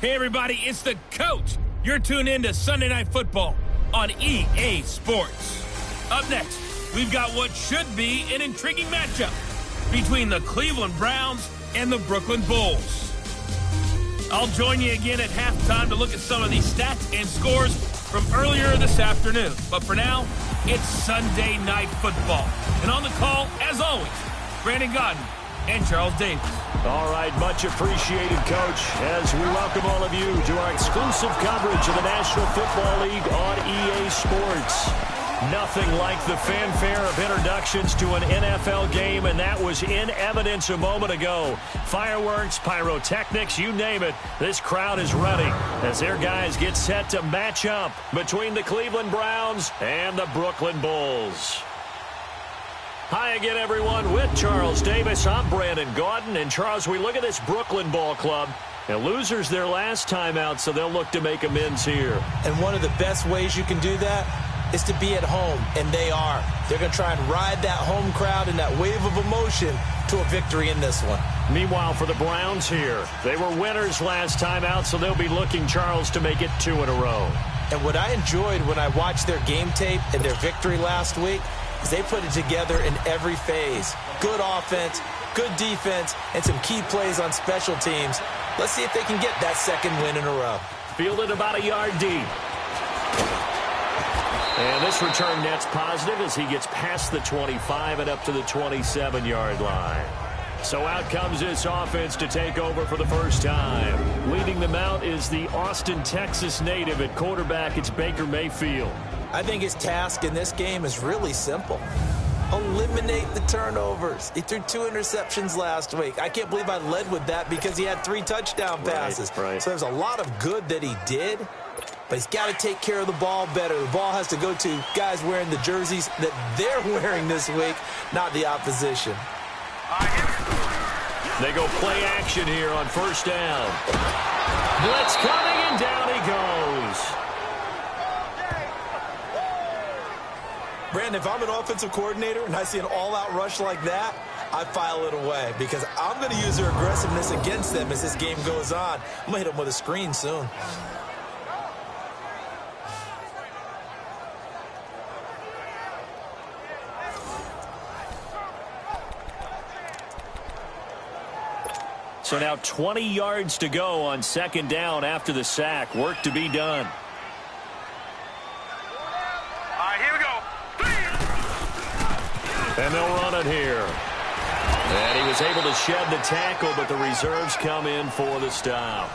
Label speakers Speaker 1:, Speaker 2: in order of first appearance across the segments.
Speaker 1: Hey, everybody, it's the coach. You're tuned in to Sunday Night Football on EA Sports. Up next, we've got what should be an intriguing matchup between the Cleveland Browns and the Brooklyn Bulls. I'll join you again at halftime to look at some of these stats and scores from earlier this afternoon. But for now, it's Sunday Night Football. And on the call, as always, Brandon Godden and Charles Davis.
Speaker 2: All right, much appreciated, Coach, as we welcome all of you to our exclusive coverage of the National Football League on EA Sports. Nothing like the fanfare of introductions to an NFL game, and that was in evidence a moment ago. Fireworks, pyrotechnics, you name it, this crowd is ready as their guys get set to match up between the Cleveland Browns and the Brooklyn Bulls. Hi again, everyone. With Charles Davis, I'm Brandon Gaudin. And, Charles, we look at this Brooklyn ball club. And losers their last time out, so they'll look to make amends here.
Speaker 3: And one of the best ways you can do that is to be at home, and they are. They're going to try and ride that home crowd and that wave of emotion to a victory in this one.
Speaker 2: Meanwhile, for the Browns here, they were winners last time out, so they'll be looking, Charles, to make it 2 in a row.
Speaker 3: And what I enjoyed when I watched their game tape and their victory last week is they put it together in every phase. Good offense, good defense, and some key plays on special teams. Let's see if they can get that second win in a row.
Speaker 2: Fielded about a yard deep. And this return net's positive as he gets past the 25 and up to the 27-yard line. So out comes this offense to take over for the first time. Leading them out is the Austin, Texas native at quarterback. It's Baker Mayfield.
Speaker 3: I think his task in this game is really simple. Eliminate the turnovers. He threw 2 interceptions last week. I can't believe I led with that because he had 3 touchdown passes.
Speaker 2: Right.
Speaker 3: So there's a lot of good that he did, but he's got to take care of the ball better. The ball has to go to guys wearing the jerseys that they're wearing this week, not the opposition.
Speaker 2: They go play action here on first down. Blitz coming, and down he goes.
Speaker 3: Brandon, if I'm an offensive coordinator and I see an all-out rush like that, I file it away because I'm going to use their aggressiveness against them as this game goes on. I'm going to hit them with a screen soon.
Speaker 2: So now 20 yards to go on second down after the sack. Work to be done. And they'll run it here. And he was able to shed the tackle, but the reserves come in for the stop.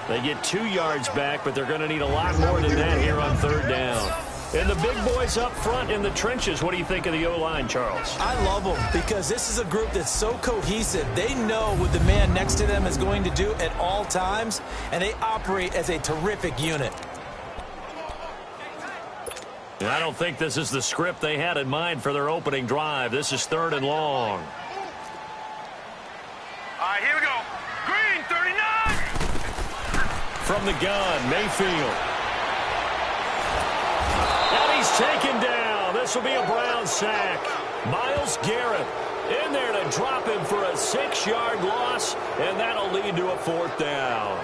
Speaker 2: They get 2 yards back, but they're going to need a lot more than that here on third down. And the big boys up front in the trenches, what do you think of the O-line, Charles?
Speaker 3: I love them because this is a group that's so cohesive. They know what the man next to them is going to do at all times, and they operate as a terrific unit.
Speaker 2: And I don't think this is the script they had in mind for their opening drive. This is 3rd and long.
Speaker 4: All right, here we go. Green, 39.
Speaker 2: From the gun, Mayfield. And he's taken down. This will be a Brown sack. Myles Garrett in there to drop him for a 6-yard loss, and that'll lead to a 4th down.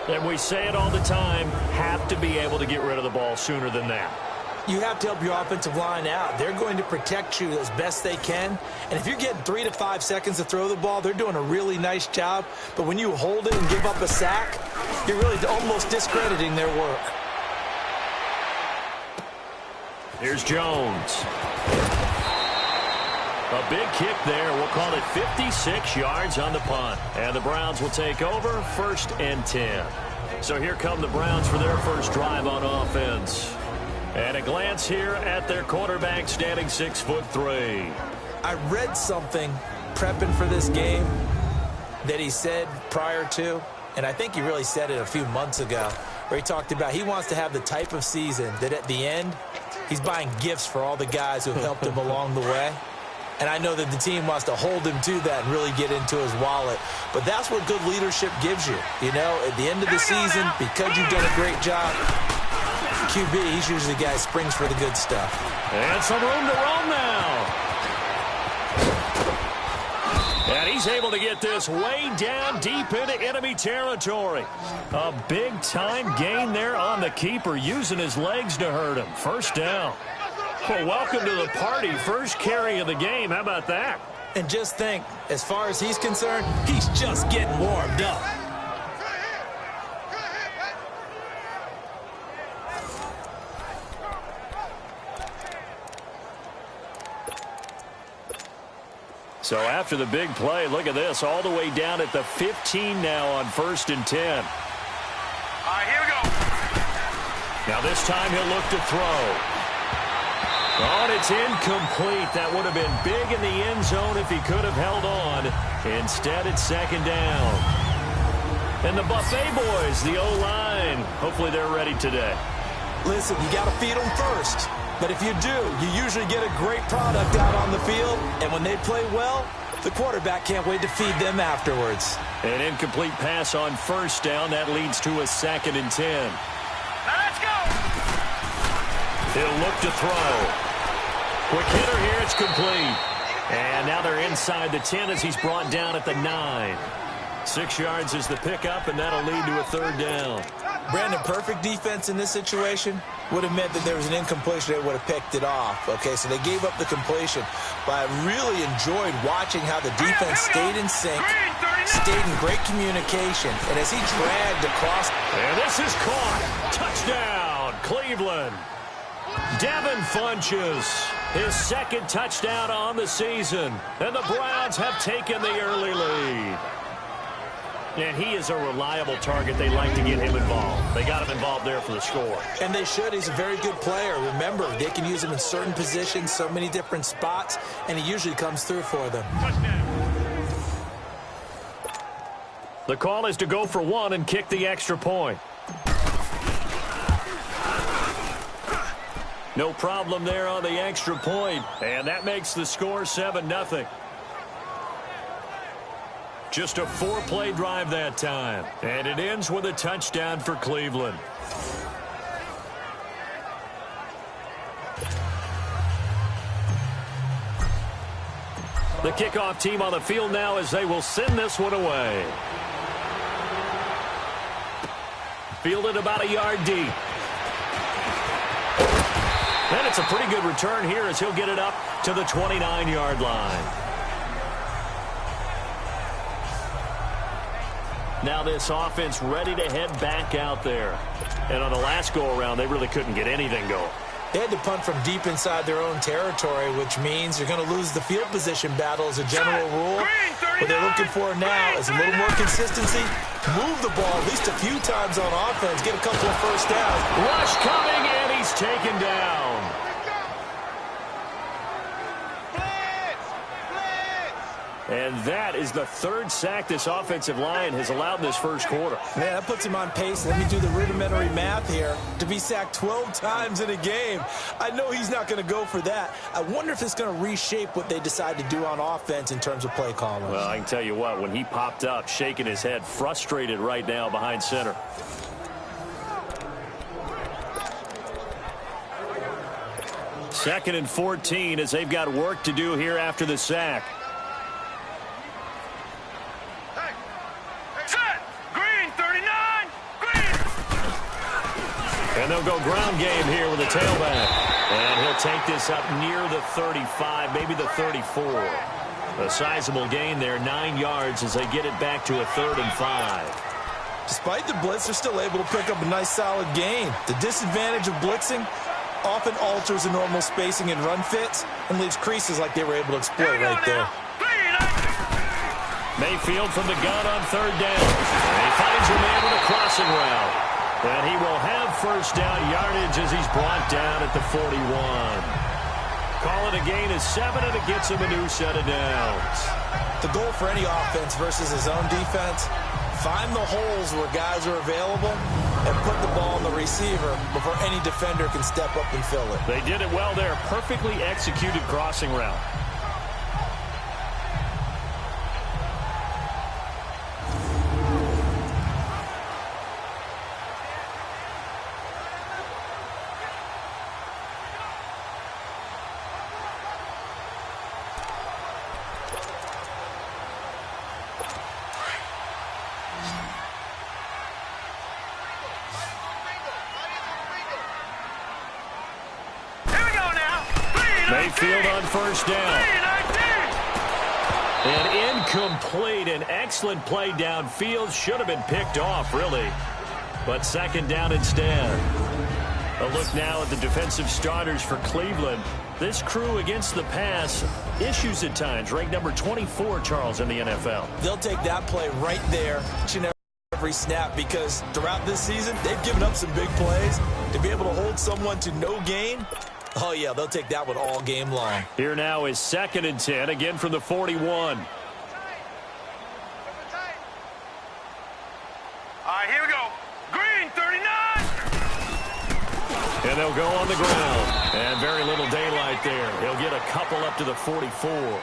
Speaker 2: And we say it all the time, have to be able to get rid of the ball sooner than that.
Speaker 3: You have to help your offensive line out. They're going to protect you as best they can. And if you're getting 3 to 5 seconds to throw the ball, they're doing a really nice job. But when you hold it and give up a sack, you're really almost discrediting their work.
Speaker 2: Here's Jones. A big kick there. We'll call it 56 yards on the punt. And the Browns will take over 1st and 10. So here come the Browns for their first drive on offense. And a glance here at their quarterback standing 6'3".
Speaker 3: I read something prepping for this game that he said prior to, and I think he really said it a few months ago, where he talked about he wants to have the type of season that at the end, he's buying gifts for all the guys who have helped him along the way. And I know that the team wants to hold him to that and really get into his wallet. But that's what good leadership gives you. You know, at the end of the season, because you've done a great job, QB, he's usually the guy who springs for the good stuff.
Speaker 2: And some room to roam now. And he he's able to get this way down deep into enemy territory. A big-time gain there on the keeper, using his legs to hurt him. First down. Well, welcome to the party. First carry of the game. How about that?
Speaker 3: And just think, as far as he's concerned, he's just getting warmed up.
Speaker 2: So after the big play, look at this, all the way down at the 15 now on 1st and 10.
Speaker 4: All right, here we go.
Speaker 2: Now this time he'll look to throw. Oh, and it's incomplete. That would have been big in the end zone if he could have held on. Instead, it's 2nd down. And the Buffet boys, the O-line, hopefully they're ready today.
Speaker 3: Listen, you got to feed them first. But if you do, you usually get a great product out on the field. And when they play well, the quarterback can't wait to feed them afterwards.
Speaker 2: An incomplete pass on 1st down. That leads to a 2nd and 10.
Speaker 4: Now let's go.
Speaker 2: He'll look to throw. Quick hitter here. It's complete. And now they're inside the 10 as he's brought down at the 9. 6 yards is the pickup, and that'll lead to a 3rd down.
Speaker 3: Brandon, perfect defense in this situation would have meant that there was an incompletion. They would have picked it off. Okay, so they gave up the completion. But I really enjoyed watching how the defense stayed in sync, stayed in great communication. And as he dragged across.
Speaker 2: And this is caught. Touchdown, Cleveland. Devin Funches, his 2nd touchdown on the season. And the Browns have taken the early lead. And he is a reliable target. They like to get him involved. They got him involved there for the score.
Speaker 3: And they should. He's a very good player. Remember, they can use him in certain positions, so many different spots, and he usually comes through for them.
Speaker 2: The call is to go for 1 and kick the extra point. No problem there on the extra point. And that makes the score 7-0. Just a 4-play drive that time. And it ends with a touchdown for Cleveland. The kickoff team on the field now as they will send this one away. Fielded about a yard deep. And it's a pretty good return here as he'll get it up to the 29-yard line. Now this offense ready to head back out there. And on the last go-around, they really couldn't get anything going.
Speaker 3: They had to punt from deep inside their own territory, which means you're going to lose the field position battle as a general rule. What they're looking for now is a little more consistency. Move the ball at least a few times on offense. Get a couple of first downs.
Speaker 2: Rush coming, and he's taken down. And that is the 3rd sack this offensive line has allowed this first quarter.
Speaker 3: Man, that puts him on pace. Let me do the rudimentary math here. To be sacked 12 times in a game. I know he's not going to go for that. I wonder if it's going to reshape what they decide to do on offense in terms of play calling.
Speaker 2: Well, I can tell you what, when he popped up, shaking his head, frustrated right now behind center. Second and 14 as they've got work to do here after the sack. And they'll go ground game here with a tailback. And he'll take this up near the 35, maybe the 34. A sizable gain there, 9 yards as they get it back to a 3rd and 5.
Speaker 3: Despite the blitz, they're still able to pick up a nice solid gain. The disadvantage of blitzing often alters the normal spacing and run fits and leaves creases like they were able to exploit right there.
Speaker 2: Mayfield from the gun on 3rd down. And he finds a man with a crossing route. And he will have first down yardage as he's brought down at the 41. Call it a gain of 7, and it gets him a new set of downs.
Speaker 3: The goal for any offense versus his own defense, find the holes where guys are available and put the ball on the receiver before any defender can step up and fill it.
Speaker 2: They did it well there. Perfectly executed crossing route. Mayfield on first down. An incomplete, an excellent play downfield. Should have been picked off, really. But second down instead. A look now at the defensive starters for Cleveland. This crew against the pass, issues at times. Ranked number 24, Charles, in the NFL.
Speaker 3: They'll take that play right there each and every snap, because throughout this season, they've given up some big plays. To be able to hold someone to no gain, oh, yeah, they'll take that one all game long.
Speaker 2: Here now is 2nd and 10, again from the 41.
Speaker 4: All right, here we go. Green, 39.
Speaker 2: And they'll go on the ground. And very little daylight there. He'll get a couple up to the 44.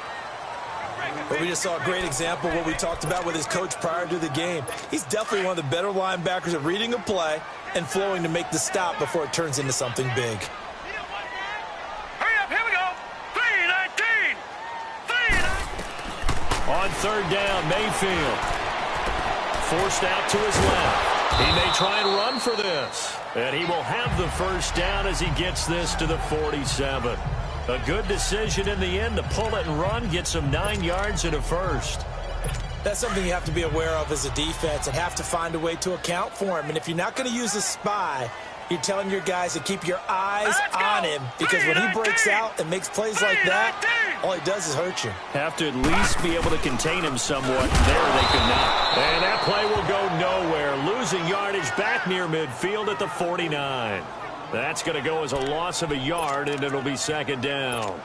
Speaker 3: But we just saw a great example of what we talked about with his coach prior to the game. He's definitely one of the better linebackers at reading a play and flowing to make the stop before it turns into something big.
Speaker 4: Hurry up, here we go. 3-19. 3-19.
Speaker 2: On third down, Mayfield. Forced out to his left. He may try and run for this. And he will have the first down as he gets this to the 47. A good decision in the end to pull it and run, get some 9 yards and a first.
Speaker 3: That's something you have to be aware of as a defense and have to find a way to account for him. And if you're not going to use a spy, you're telling your guys to keep your eyes on him, because when he breaks out and makes plays like that, all he does is hurt you.
Speaker 2: Have to at least be able to contain him somewhat. There they could not. And that play will go nowhere. Losing yardage back near midfield at the 49. That's going to go as a loss of a yard, and it'll be second down.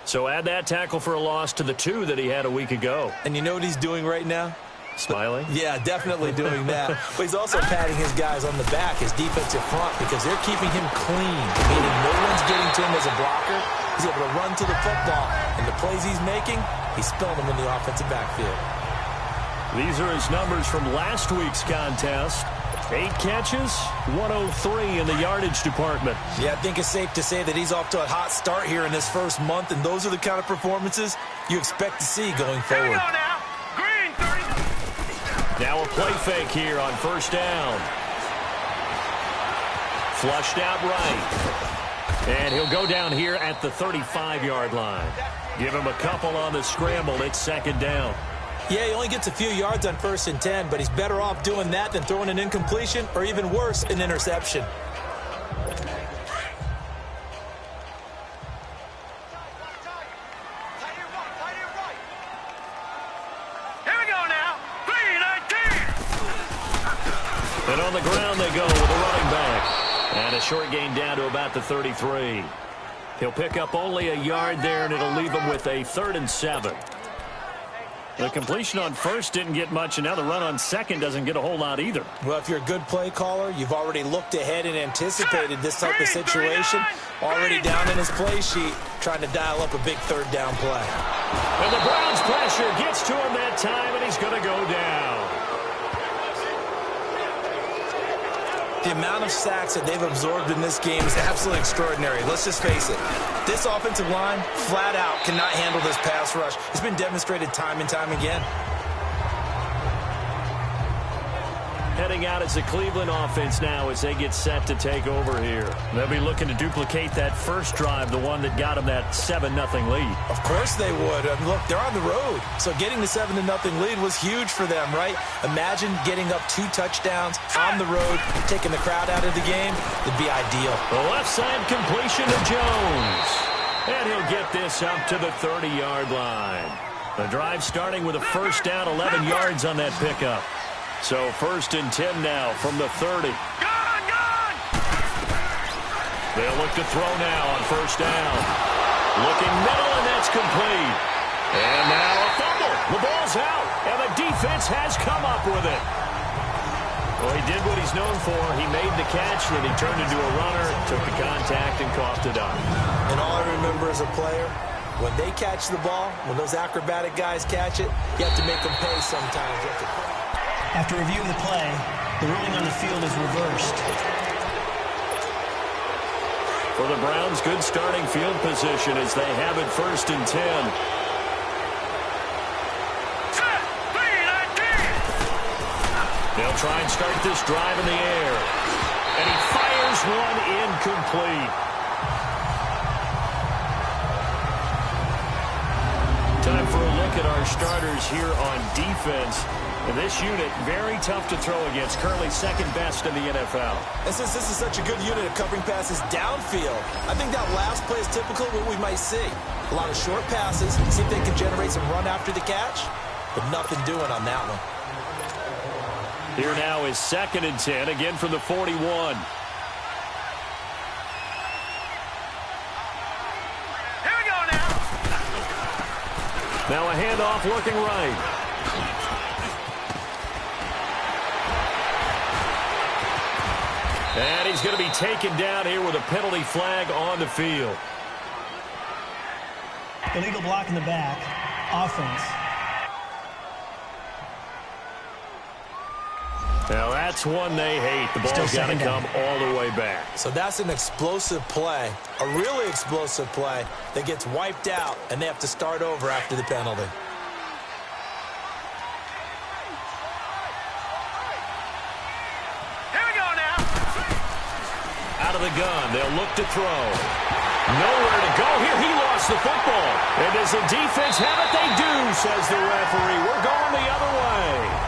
Speaker 2: So add that tackle for a loss to the 2 that he had a week ago.
Speaker 3: And you know what he's doing right now?
Speaker 2: Smiling?
Speaker 3: Yeah, definitely doing that. But he's also patting his guys on the back, his defensive front, because they're keeping him clean, meaning no one's getting to him as a blocker. He's able to run to the football, and the plays he's making, he's spilling them in the offensive backfield.
Speaker 2: These are his numbers from last week's contest. 8 catches, 103 in the yardage department.
Speaker 3: Yeah, I think it's safe to say that he's off to a hot start here in this first month, and those are the kind of performances you expect to see going forward.
Speaker 4: Here we go now. Green, 30.
Speaker 2: Now a play fake here on first down. Flushed out right. And he'll go down here at the 35-yard line. Give him a couple on the scramble. It's second down.
Speaker 3: Yeah, he only gets a few yards on 1st and 10, but he's better off doing that than throwing an incompletion or, even worse, an interception.
Speaker 4: Here we go now. 3-19.
Speaker 2: And on the ground they go with a running back. And a short gain down to about the 33. He'll pick up only a yard there, and it'll leave him with a 3rd and 7. The completion on first didn't get much, and now the run on second doesn't get a whole lot either.
Speaker 3: Well, if you're a good play caller, you've already looked ahead and anticipated this type of situation. Already down in his play sheet, trying to dial up a big 3rd down play.
Speaker 2: And the Browns' pressure gets to him that time, and he's going to go down.
Speaker 3: The amount of sacks that they've absorbed in this game is absolutely extraordinary. Let's just face it. This offensive line, flat out, cannot handle this pass rush. It's been demonstrated time and time again.
Speaker 2: Heading out as the Cleveland offense now as they get set to take over here. They'll be looking to duplicate that first drive, the one that got them that 7-0 lead.
Speaker 3: Of course they would. Look, they're on the road. So getting the 7-0 lead was huge for them, right? Imagine getting up 2 touchdowns on the road, taking the crowd out of the game. It'd be ideal.
Speaker 2: The left side completion to Jones. And he'll get this up to the 30-yard line. The drive starting with a first down, 11 yards on that pickup. So 1st and 10 now from the 30.
Speaker 4: Gone!
Speaker 2: They'll look to throw now on first down. Looking middle, and that's complete. And now a fumble. The ball's out, and the defense has come up with it. Well, he did what he's known for. He made the catch, then he turned into a runner, took the contact, and coughed it up.
Speaker 3: And all I remember as a player, when they catch the ball, when those acrobatic guys catch it, you have to make them pay sometimes. You have to pay.
Speaker 5: After reviewing the play, the ruling on the field is reversed.
Speaker 2: For the Browns, good starting field position as they have it 1st and 10. They'll try and start this drive in the air. And he fires one incomplete. Time for a look at our starters here on defense. And this unit, very tough to throw against. Currently second best in the NFL.
Speaker 3: And since this is such a good unit of covering passes downfield, I think that last play is typical of what we might see. A lot of short passes, see if they can generate some run after the catch, but nothing doing on that one.
Speaker 2: Here now is 2nd and 10, again from the 41.
Speaker 4: Here we go now.
Speaker 2: Now a handoff looking right. And he's going to be taken down here with a penalty flag on the field.
Speaker 5: Illegal block in the back. Offense.
Speaker 2: Now that's one they hate. The ball's got to come all the way back.
Speaker 3: So that's an explosive play, a really explosive play that gets wiped out, and they have to start over after the penalty.
Speaker 4: Here we go now.
Speaker 2: Out of the gun, they'll look to throw. Nowhere to go here. He lost the football. And does the defense have it? They do, says the referee. We're going the other way.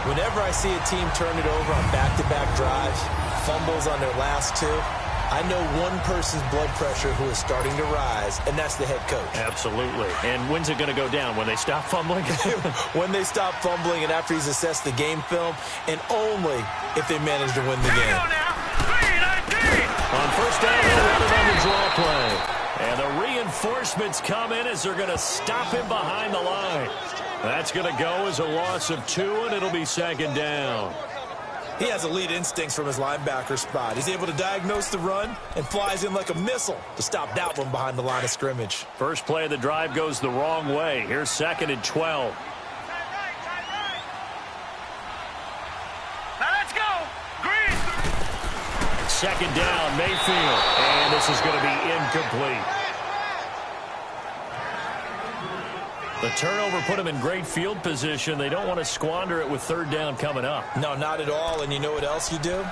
Speaker 3: Whenever I see a team turn it over on back-to-back drives, fumbles on their last two, I know one person's blood pressure who is starting to rise, and that's the head coach.
Speaker 2: Absolutely. And when's it going to go down? When they stop fumbling?
Speaker 3: When they stop fumbling and after he's assessed the game film, and only if they manage to win the game.
Speaker 4: Here we go now. 3-19.
Speaker 2: On first down, they'll run it on the draw play. And the reinforcements come in as they're going to stop him behind the line. That's going to go as a loss of 2, and it'll be 2nd down.
Speaker 3: He has elite instincts from his linebacker spot. He's able to diagnose the run and flies in like a missile to stop that one behind the line of scrimmage.
Speaker 2: First play of the drive goes the wrong way. Here's 2nd and 12.
Speaker 4: Now let's go. Green.
Speaker 2: 2nd down, Mayfield. And this is going to be incomplete. The turnover put them in great field position. They don't want to squander it with 3rd down coming up.
Speaker 3: No, not at all. And you know what else you do?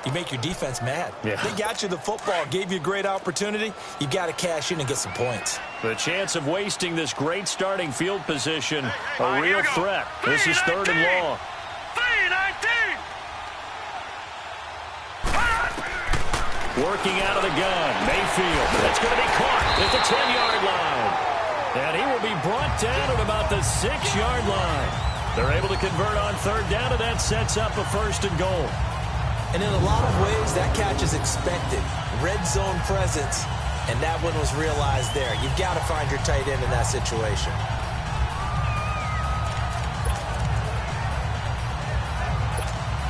Speaker 3: You make your defense mad.
Speaker 2: Yeah.
Speaker 3: They got you the football, gave you a great opportunity. You got to cash in and get some points.
Speaker 2: The chance of wasting this great starting field position, a real threat. This is 3rd and long.
Speaker 4: 3-19.
Speaker 2: Working out of the gun, Mayfield. That's going to be caught at the 10-yard line. And he will be brought down at about the 6-yard line. They're able to convert on 3rd down, and that sets up a 1st and goal.
Speaker 3: And in a lot of ways, that catch is expected. Red zone presence, and that one was realized there. You've got to find your tight end in that situation.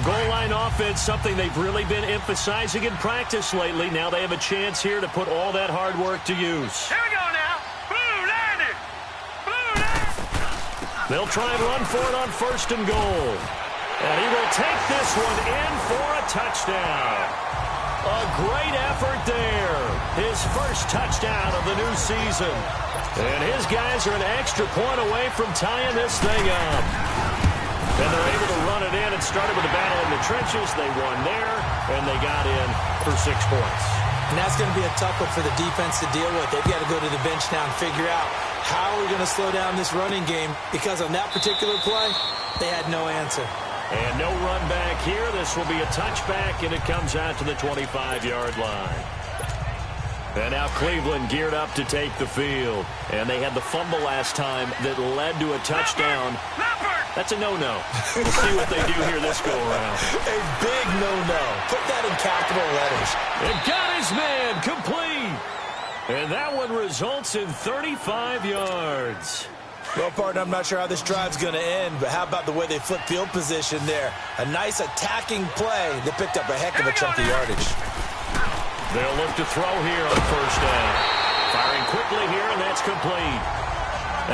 Speaker 2: Goal line offense, something they've really been emphasizing in practice lately. Now they have a chance here to put all that hard work to use.
Speaker 4: Here we go now.
Speaker 2: They'll try and run for it on 1st and goal. And he will take this one in for a touchdown. A great effort there. His first touchdown of the new season. And his guys are an extra point away from tying this thing up. And they're able to run it in. It started with a battle in the trenches. They won there, and they got in for 6 points.
Speaker 3: And that's going to be a tough one for the defense to deal with. They've got to go to the bench now and figure out how are we going to slow down this running game, because on that particular play, they had no answer.
Speaker 2: And no run back here. This will be a touchback, and it comes out to the 25-yard line. And now Cleveland geared up to take the field. And they had the fumble last time that led to a touchdown. That's a no-no. We'll see what they do here this go-around.
Speaker 3: A big no-no. Put that in capital letters.
Speaker 2: And got his man complete. And that one results in 35 yards.
Speaker 3: Well, partner, I'm not sure how this drive's going to end, but how about the way they flip field position there? A nice attacking play that picked up a heck of a chunk of yardage.
Speaker 2: They'll look to throw here on 1st down. Firing quickly here, and that's complete.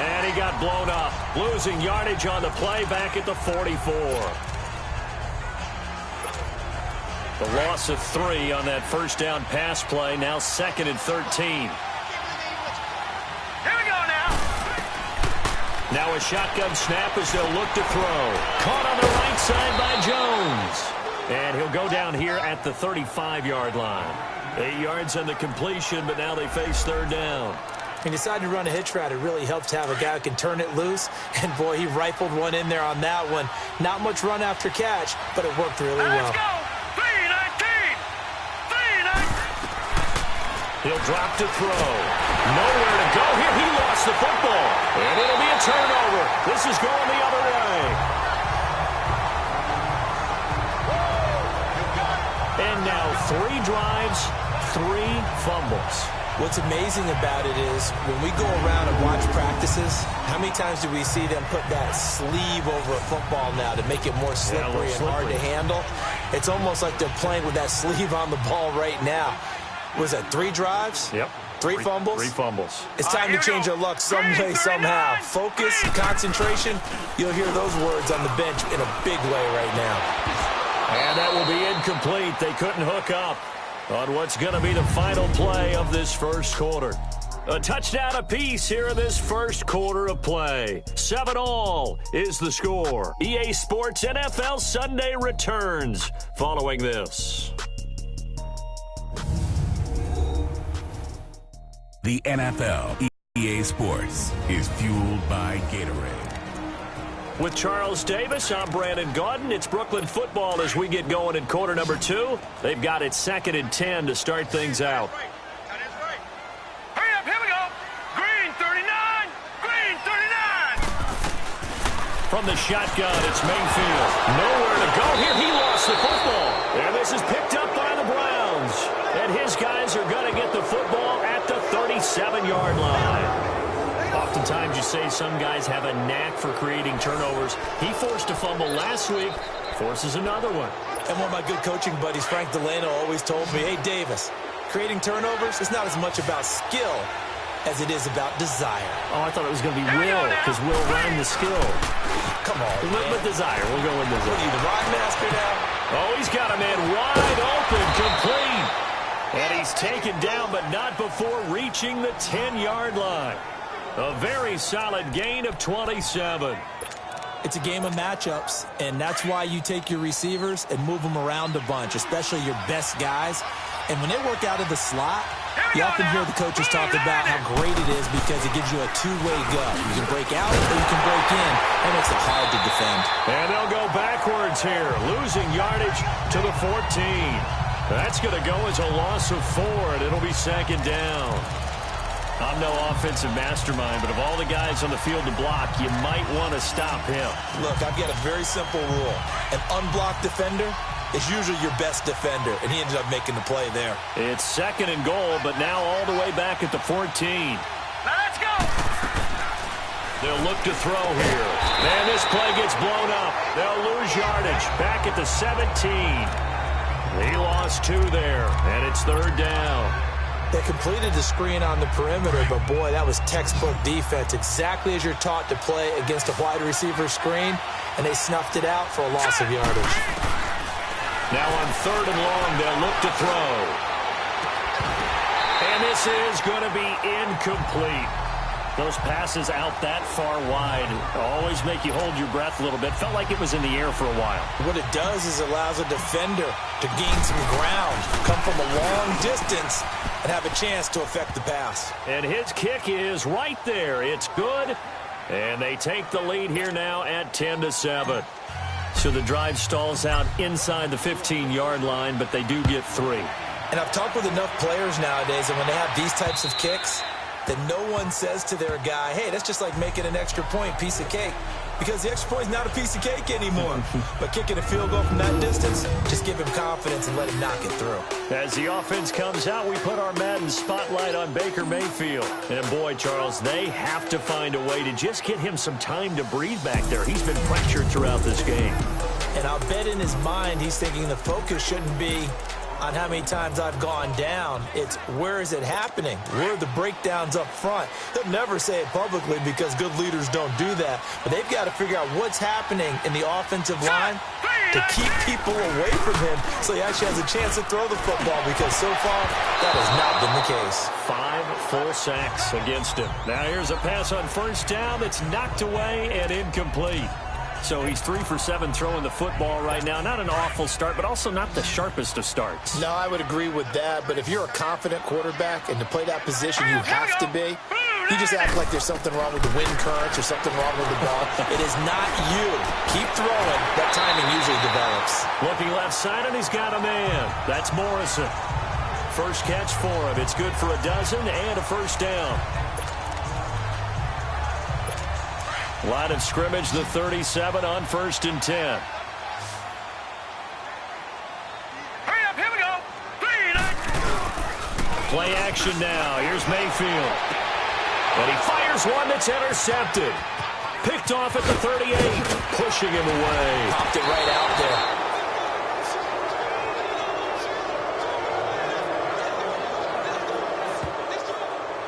Speaker 2: And he got blown up, losing yardage on the play back at the 44. The loss of 3 on that 1st down pass play, now 2nd and 13.
Speaker 4: Here we go now.
Speaker 2: Now a shotgun snap as they'll look to throw. Caught on the right side by Jones. And he'll go down here at the 35-yard line. 8 yards on the completion, but now they face 3rd down.
Speaker 3: He decided to run a hitch route. It really helps to have a guy who can turn it loose. And, boy, he rifled one in there on that one. Not much run after catch, but it worked really well.
Speaker 4: Let's go. 319. 319.
Speaker 2: He'll drop to throw. Nowhere to go here. He lost the football. And it'll be a turnover. This is going the other way. And now 3 drives, 3 fumbles.
Speaker 3: What's amazing about it is when we go around and watch practices, how many times do we see them put that sleeve over a football now to make it more slippery and hard to handle? It's almost like they're playing with that sleeve on the ball right now. Was that 3 drives?
Speaker 2: Yep.
Speaker 3: 3 fumbles?
Speaker 2: 3 fumbles.
Speaker 3: It's time to change our luck some way, somehow. Focus, concentration, you'll hear those words on the bench in a big way right now.
Speaker 2: And that will be incomplete. They couldn't hook up on what's going to be the final play of this first quarter. A touchdown apiece here in this first quarter of play. 7-all is the score. EA Sports NFL Sunday returns following this.
Speaker 6: The NFL EA Sports is fueled by Gatorade.
Speaker 2: With Charles Davis, I'm Brandon Gaudin. It's Brooklyn football as we get going in quarter number 2. They've got it 2nd and 10 to start things out.
Speaker 4: Hurry up, here we go. Green 39. Green 39.
Speaker 2: From the shotgun, it's Mayfield. Nowhere to go here. He lost the football. And this is picked up by the Browns. And his guys are going to get the football at the 37-yard line. Oftentimes you say some guys have a knack for creating turnovers. He forced a fumble last week, forces another one.
Speaker 3: And one of my good coaching buddies, Frank Delano, always told me, hey, Davis, creating turnovers is not as much about skill as it is about desire.
Speaker 2: Oh, I thought it was going to be Will, because Will ran the skill.
Speaker 3: Come on,
Speaker 2: With desire. We'll go with desire.
Speaker 3: What are you, the ride master now?
Speaker 2: Oh, he's got a man wide open, complete. And he's taken down, but not before reaching the 10-yard line. A very solid gain of 27.
Speaker 3: It's a game of matchups, and that's why you take your receivers and move them around a bunch, especially your best guys. And when they work out of the slot, you often hear the coaches talk about how great it is because it gives you a two-way go. You can break out or you can break in. That makes it hard to defend.
Speaker 2: And they'll go backwards here, losing yardage to the 14. That's going to go as a loss of 4, and it'll be 2nd down. I'm no offensive mastermind, but of all the guys on the field to block, you might want to stop him.
Speaker 3: Look, I've got a very simple rule. An unblocked defender is usually your best defender, and he ended up making the play there.
Speaker 2: It's 2nd and goal, but now all the way back at the 14.
Speaker 4: Let's go.
Speaker 2: They'll look to throw here. And this play gets blown up. They'll lose yardage. Back at the 17. He lost 2 there, and it's 3rd down.
Speaker 3: They completed the screen on the perimeter, but, boy, that was textbook defense, exactly as you're taught to play against a wide receiver screen, and they snuffed it out for a loss of yardage.
Speaker 2: Now on 3rd and long, they'll look to throw. And this is going to be incomplete. Those passes out that far wide always make you hold your breath a little bit. Felt like it was in the air for a while.
Speaker 3: What it does is it allows a defender to gain some ground, come from a long distance, and have a chance to affect the pass.
Speaker 2: And his kick is right there. It's good. And they take the lead here now at 10-7. So the drive stalls out inside the 15-yard line, but they do get 3.
Speaker 3: And I've talked with enough players nowadays, and when they have these types of kicks, that no one says to their guy, hey, that's just like making an extra point, piece of cake. Because the extra point is not a piece of cake anymore. But kicking a field goal from that distance, just give him confidence and let him knock it through.
Speaker 2: As the offense comes out, we put our Madden spotlight on Baker Mayfield. And boy, Charles, they have to find a way to just get him some time to breathe back there. He's been pressured throughout this game.
Speaker 3: And I'll bet in his mind he's thinking the focus shouldn't be on how many times I've gone down. It's where is it happening? Where are the breakdowns up front? He'll never say it publicly because good leaders don't do that. But they've got to figure out what's happening in the offensive line to keep people away from him so he actually has a chance to throw the football, because so far that has not been the case.
Speaker 2: 5 full sacks against him. Now here's a pass on 1st down that's knocked away and incomplete. So he's 3 for 7 throwing the football right now. Not an awful start, but also not the sharpest of starts.
Speaker 3: No, I would agree with that. But if you're a confident quarterback and to play that position, you have to be. You just act like there's something wrong with the wind currents or something wrong with the ball. It is not you. Keep throwing. That timing usually develops.
Speaker 2: Looking left side, and he's got a man. That's Morrison. First catch for him. It's good for a dozen and a first down. Line of scrimmage, the 37 on 1st and 10.
Speaker 4: Hurry up, here we go.
Speaker 2: Play action now. Here's Mayfield. And he fires one that's intercepted. Picked off at the 38. Pushing him away.
Speaker 3: Popped it right out there.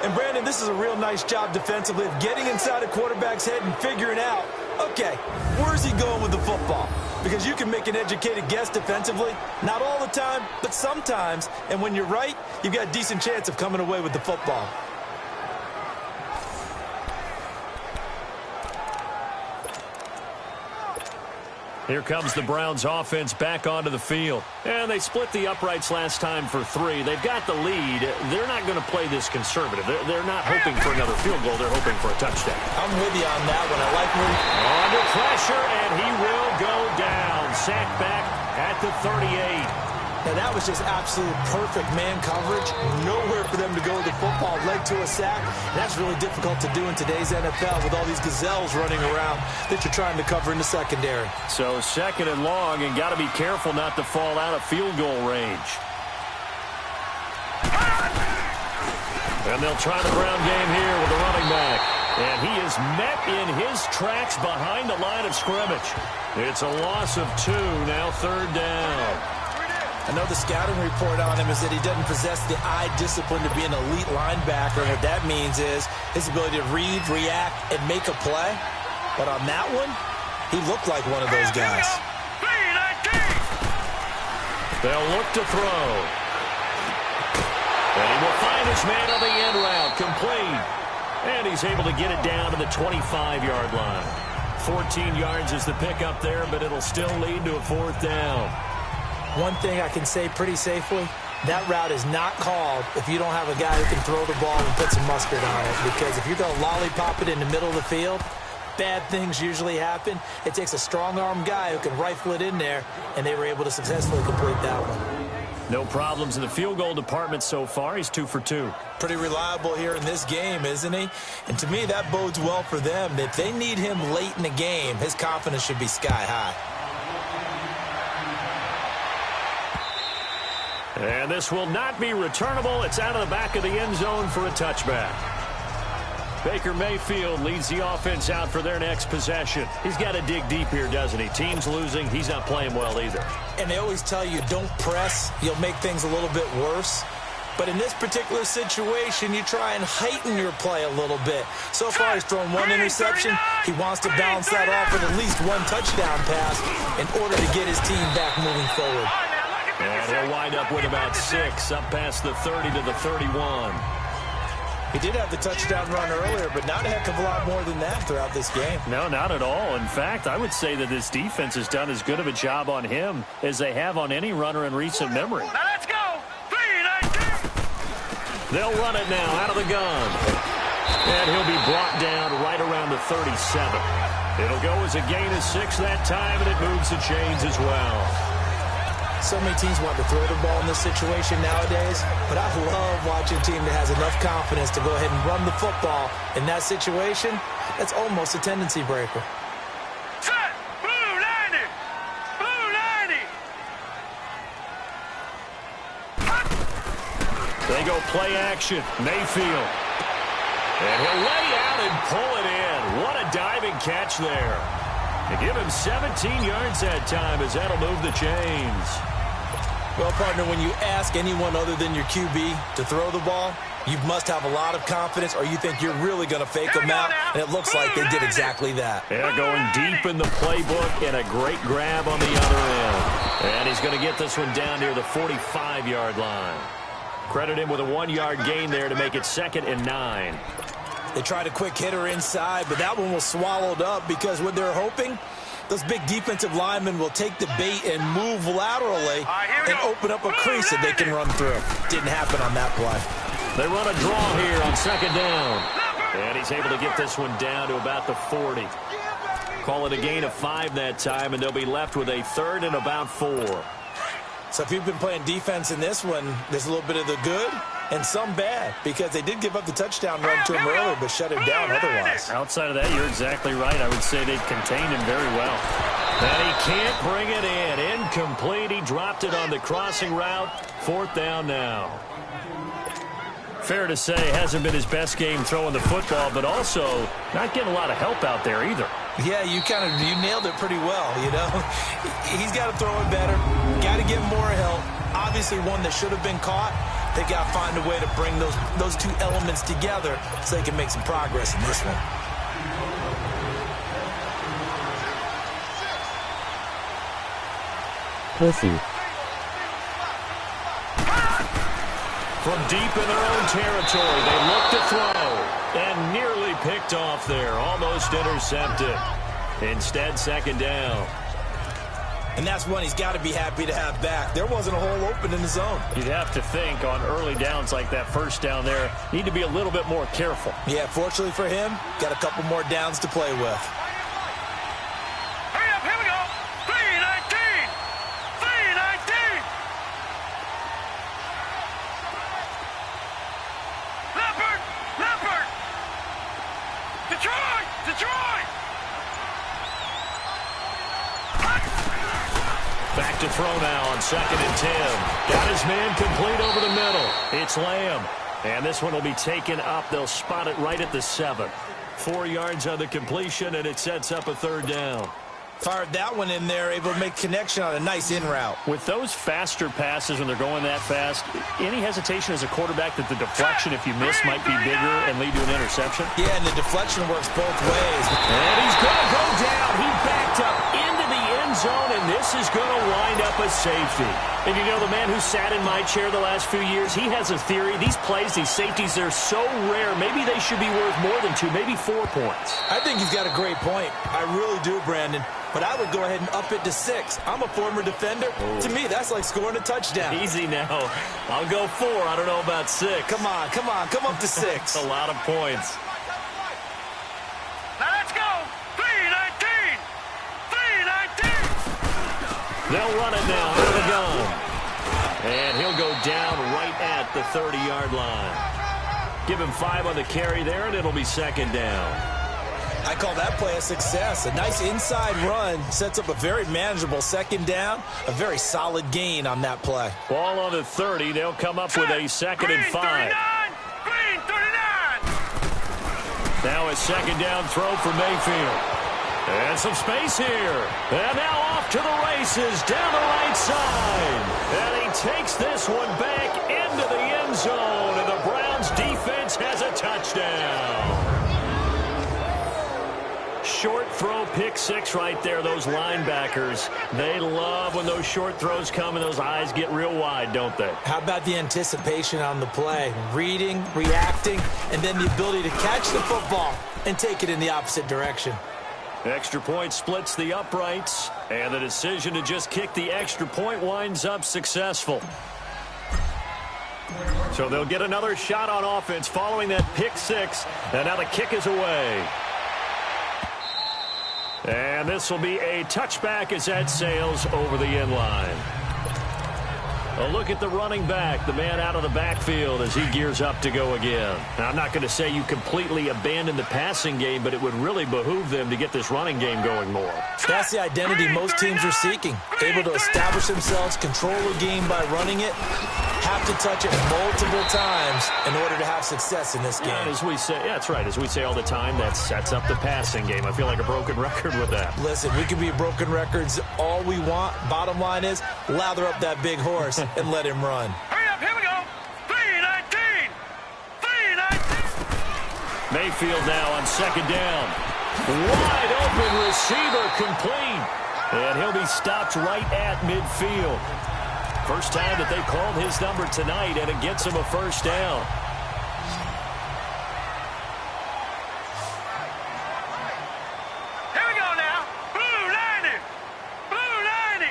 Speaker 3: And, Brandon, this is a real nice job defensively of getting inside a quarterback's head and figuring out, okay, where's he going with the football? Because you can make an educated guess defensively. Not all the time, but sometimes. And when you're right, you've got a decent chance of coming away with the football.
Speaker 2: Here comes the Browns offense back onto the field. And they split the uprights last time for 3. They've got the lead. They're not going to play this conservative. They're not hoping for another field goal. They're hoping for a touchdown.
Speaker 3: I'm with you on that one. I like where
Speaker 2: under pressure, and he will go down. Sacked back at the 38.
Speaker 3: Now, that was just absolute perfect man coverage. Nowhere for them to go with the football. Led to a sack. That's really difficult to do in today's NFL with all these gazelles running around that you're trying to cover in the secondary.
Speaker 2: So 2nd and long, and got to be careful not to fall out of field goal range. And they'll try the ground game here with the running back. And he is met in his tracks behind the line of scrimmage. It's a loss of 2, now 3rd down.
Speaker 3: I know the scouting report on him is that he doesn't possess the eye discipline to be an elite linebacker. And what that means is his ability to read, react, and make a play. But on that one, he looked like one of those guys.
Speaker 2: They'll look to throw. And he will find his man on the end route, complete. And he's able to get it down to the 25-yard line. 14 yards is the pickup there, but it'll still lead to a 4th down.
Speaker 3: One thing I can say pretty safely, that route is not called if you don't have a guy who can throw the ball and put some mustard on it. Because if you're going to lollipop it in the middle of the field, bad things usually happen. It takes a strong-arm guy who can rifle it in there, and they were able to successfully complete that one.
Speaker 2: No problems in the field goal department so far. He's 2 for 2.
Speaker 3: Pretty reliable here in this game, isn't he? And to me, that bodes well for them. If they need him late in the game, his confidence should be sky high.
Speaker 2: And this will not be returnable. It's out of the back of the end zone for a touchback. Baker Mayfield leads the offense out for their next possession. He's got to dig deep here, doesn't he? Team's losing. He's not playing well either.
Speaker 3: And they always tell you, don't press. You'll make things a little bit worse. But in this particular situation, you try and heighten your play a little bit. So far, he's thrown 1 interception. He wants to balance that off with at least 1 touchdown pass in order to get his team back moving forward.
Speaker 2: And he'll wind up with about 6, up past the 30 to the 31.
Speaker 3: He did have the touchdown run earlier, but not a heck of a lot more than that throughout this game.
Speaker 2: No, not at all. In fact, I would say that this defense has done as good of a job on him as they have on any runner in recent memory.
Speaker 4: Now let's go. 3-19.
Speaker 2: They'll run it now out of the gun. And he'll be brought down right around the 37. It'll go as a gain of 6 that time, and it moves the chains as well.
Speaker 3: So many teams want to throw the ball in this situation nowadays, but I love watching a team that has enough confidence to go ahead and run the football. In that situation, that's almost a tendency breaker.
Speaker 4: Set. Blue 90. Blue 90.
Speaker 2: They go play action. Mayfield. And he'll lay out and pull it in. What a diving catch there. They give him 17 yards that time as that'll move the chains.
Speaker 3: Well, partner, when you ask anyone other than your QB to throw the ball, you must have a lot of confidence or you think you're really going to fake them out, and it looks like they did exactly that.
Speaker 2: Yeah, going deep in the playbook and a great grab on the other end. And he's going to get this one down near the 45-yard line. Credit him with a 1-yard gain there to make it 2nd and 9.
Speaker 3: They tried a quick hitter inside, but that one was swallowed up because what they're hoping, those big defensive linemen will take the bait and move laterally and open up a crease that they can run through. Didn't happen on that play.
Speaker 2: They run a draw here on 2nd down. And he's able to get this one down to about the 40. Call it a gain of 5 that time, and they'll be left with a 3rd and about 4.
Speaker 3: So if you've been playing defense in this one, there's a little bit of the good and some bad, because they did give up the touchdown run to him earlier, but shut him down otherwise.
Speaker 2: Outside of that, you're exactly right. I would say they contained him very well. And he can't bring it in. Incomplete. He dropped it on the crossing route. 4th down now. Fair to say, hasn't been his best game throwing the football, but also not getting a lot of help out there either.
Speaker 3: Yeah, you nailed it pretty well, you know. He's got to throw it better. Got to get more help. Obviously one that should have been caught. They got to find a way to bring those two elements together so they can make some progress in this one.
Speaker 7: Pussy.
Speaker 2: From deep in their own territory, they look to throw. And nearly picked off there. Almost intercepted. Instead, 2nd down.
Speaker 3: And that's one he's got to be happy to have back. There wasn't a hole open in the zone.
Speaker 2: You'd have to think on early downs like that 1st down there, need to be a little bit more careful.
Speaker 3: Yeah, fortunately for him, got a couple more downs to play with.
Speaker 4: Hurry up, here we go. 3-19. 3-19. Leopard. Leopard. Detroit. Detroit.
Speaker 2: Back to throw now on 2nd and 10. Got his man complete over the middle. It's Lamb. And this one will be taken up. They'll spot it right at the 7. 4 yards on the completion, and it sets up a 3rd down.
Speaker 3: Fired that one in there, able to make connection on a nice in route.
Speaker 2: With those faster passes when they're going that fast, any hesitation as a quarterback that the deflection, if you miss, might be bigger and lead to an interception?
Speaker 3: Yeah, and the deflection works both ways.
Speaker 2: And he's going to go down. He backed up into the end zone, and this is going to wind up a safety. And you know, the man who sat in my chair the last few years, he has a theory. These plays, these safeties, they're so rare. Maybe they should be worth more than 2, maybe 4 points.
Speaker 3: I think he's got a great point. I really do, Brandon. But I would go ahead and up it to 6. I'm a former defender. Oh. To me, that's like scoring a touchdown.
Speaker 2: Easy now. I'll go 4. I don't know about 6.
Speaker 3: Come on. Come up to 6.
Speaker 2: A lot of points.
Speaker 4: Now let's go. 3-19. 3-19.
Speaker 2: They'll run it now out of the gun. And he'll go down right at the 30-yard line. Give him 5 on the carry there, and it'll be 2nd down.
Speaker 3: I call that play a success. A nice inside run sets up a very manageable 2nd down. A very solid gain on that play.
Speaker 2: Ball on the 30. They'll come up with a 2nd and 5.
Speaker 4: Green 39.
Speaker 2: Now a 2nd down throw for Mayfield. And some space here. And now off to the races down the right side. And he takes this one back into the end zone. And the Browns defense has a touchdown. Short throw, pick 6 right there. Those linebackers, they love when those short throws come and those eyes get real wide, don't they?
Speaker 3: How about the anticipation on the play? Reading, reacting, and then the ability to catch the football and take it in the opposite direction.
Speaker 2: Extra point splits the uprights, and the decision to just kick the extra point winds up successful. So they'll get another shot on offense following that pick 6, and now the kick is away. And this will be a touchback as that sails over the end line. A look at the running back, the man out of the backfield as he gears up to go again. Now, I'm not going to say you completely abandon the passing game, but it would really behoove them to get this running game going more.
Speaker 3: That's the identity most teams are seeking. Able to establish themselves, control the game by running it, have to touch it multiple times in order to have success in this game.
Speaker 2: And as we say, yeah, that's right. As we say all the time, that sets up the passing game. I feel like a broken record with that.
Speaker 3: Listen, we can be broken records all we want. Bottom line is, lather up that big horse and let him run.
Speaker 4: Hurry up, here we go. 3-19. 3-19.
Speaker 2: Mayfield now on 2nd down. Wide open receiver complete. And he'll be stopped right at midfield. First time that they called his number tonight, and it gets him a 1st down.
Speaker 4: Here we go now. Blue 90. Blue 90.